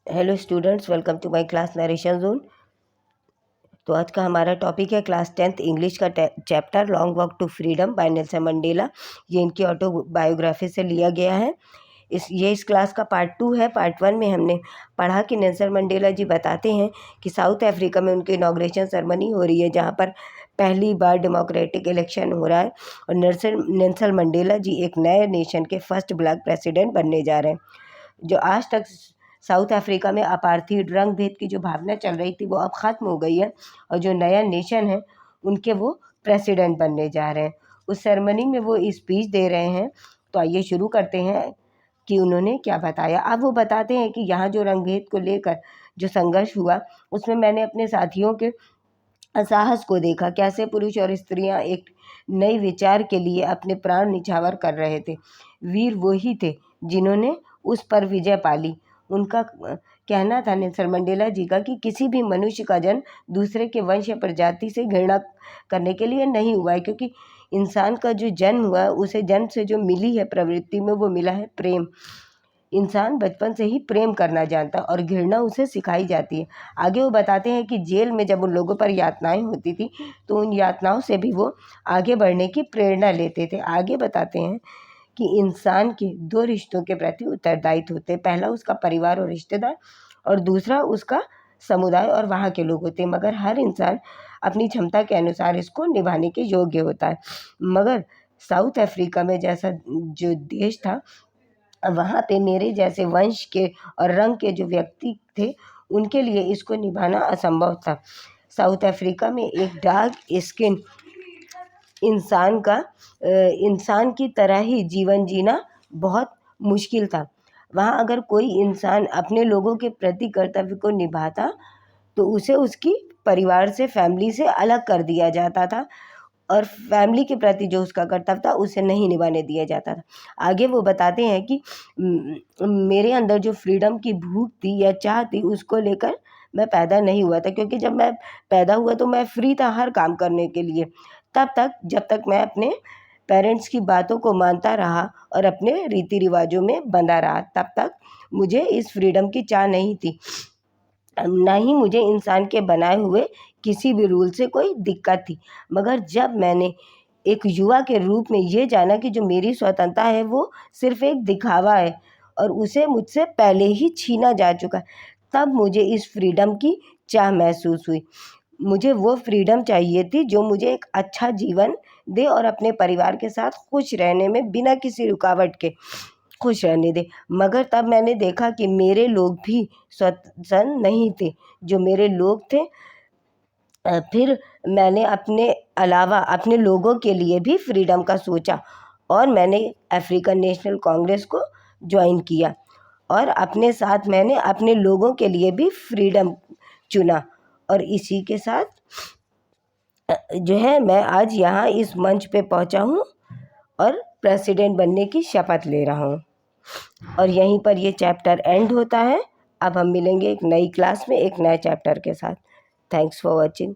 Hello students, welcome to my class narration zone. तो आज का हमारा टॉपिक है क्लास 10th इंग्लिश का chapter long walk to freedom by Nelson Mandela. ये इनकी ऑटोबायोग्राफी से लिया गया है। इस क्लास का पार्ट 2 है। पार्ट 1 में हमने पढ़ा कि नेल्सन मंडेला जी बताते हैं कि साउथ अफ्रीका में उनकी इनॉग्रेशन सेरेमनी हो रही है, जहाँ पर पहली बार डेमोक्रेटिक इलेक्शन हो रहा है और नेल्सन मंडेला जी एक नए नेशन के फर्स्ट ब्लैक प्रेसिडेंट बनने जा रहे हैं। जो आज तक साउथ अफ्रीका में अपार्थाइड रंग भेद की जो भावना चल रही थी वो अब ख़त्म हो गई है और जो नया नेशन है उनके वो प्रेसिडेंट बनने जा रहे हैं। उस सेरेमनी में वो स्पीच दे रहे हैं। तो आइए शुरू करते हैं कि उन्होंने क्या बताया। अब वो बताते हैं कि यहाँ जो रंग भेद को लेकर जो संघर्ष हुआ उसमें मैंने अपने साथियों के साहस को देखा, कैसे पुरुष और स्त्रियां एक नई विचार के लिए अपने प्राण निछावर कर रहे थे। वीर वही थे जिन्होंने उस पर विजय पाली। उनका कहना था नेल्सन मंडेला जी का कि किसी भी मनुष्य का जन्म दूसरे के वंश या प्रजाति से घृणा करने के लिए नहीं हुआ है, क्योंकि इंसान का जो जन्म हुआ है उसे जन्म से जो मिली है प्रवृत्ति में वो मिला है प्रेम। इंसान बचपन से ही प्रेम करना जानता है और घृणा उसे सिखाई जाती है। आगे वो बताते हैं कि जेल में जब उन लोगों पर यातनाएं होती थी तो उन यातनाओं से भी वो आगे बढ़ने की प्रेरणा लेते थे। आगे बताते हैं कि इंसान के 2 रिश्तों के प्रति उत्तरदायित्व होते हैं। पहला उसका परिवार और रिश्तेदार और दूसरा उसका समुदाय और वहाँ के लोग होते हैं। मगर हर इंसान अपनी क्षमता के अनुसार इसको निभाने के योग्य होता है। मगर साउथ अफ्रीका में जैसा जो देश था, वहाँ पे मेरे जैसे वंश के और रंग के जो व्यक्ति थे उनके लिए इसको निभाना असंभव था। साउथ अफ्रीका में एक डार्क स्किन इंसान की तरह ही जीवन जीना बहुत मुश्किल था। वहाँ अगर कोई इंसान अपने लोगों के प्रति कर्तव्य को निभाता तो उसे उसकी परिवार से, फैमिली से अलग कर दिया जाता था और फैमिली के प्रति जो उसका कर्तव्य था उसे नहीं निभाने दिया जाता था। आगे वो बताते हैं कि मेरे अंदर जो फ्रीडम की भूख थी या चाह थी उसको लेकर मैं पैदा नहीं हुआ था, क्योंकि जब मैं पैदा हुआ तो मैं फ्री था हर काम करने के लिए। जब तक मैं अपने पेरेंट्स की बातों को मानता रहा और अपने रीति रिवाजों में बंधा रहा, तब तक मुझे इस फ्रीडम की चाह नहीं थी। ना ही मुझे इंसान के बनाए हुए किसी भी रूल से कोई दिक्कत थी। मगर जब मैंने एक युवा के रूप में ये जाना कि जो मेरी स्वतंत्रता है वो सिर्फ एक दिखावा है और उसे मुझसे पहले ही छीना जा चुका है, तब मुझे इस फ्रीडम की चाह महसूस हुई। मुझे वो फ्रीडम चाहिए थी जो मुझे एक अच्छा जीवन दे और अपने परिवार के साथ खुश रहने में बिना किसी रुकावट के खुश रहने दे। मगर तब मैंने देखा कि मेरे लोग भी स्वतंत्र नहीं थे। जो मेरे लोग थे, फिर मैंने अपने अलावा अपने लोगों के लिए भी फ्रीडम का सोचा और मैंने अफ्रीकन नेशनल कांग्रेस को ज्वाइन किया और अपने साथ मैंने अपने लोगों के लिए भी फ्रीडम चुना। और इसी के साथ जो है मैं आज यहाँ इस मंच पे पहुँचा हूँ और प्रेसिडेंट बनने की शपथ ले रहा हूँ। और यहीं पर ये चैप्टर एंड होता है। अब हम मिलेंगे एक नई क्लास में एक नए चैप्टर के साथ। Thanks for watching.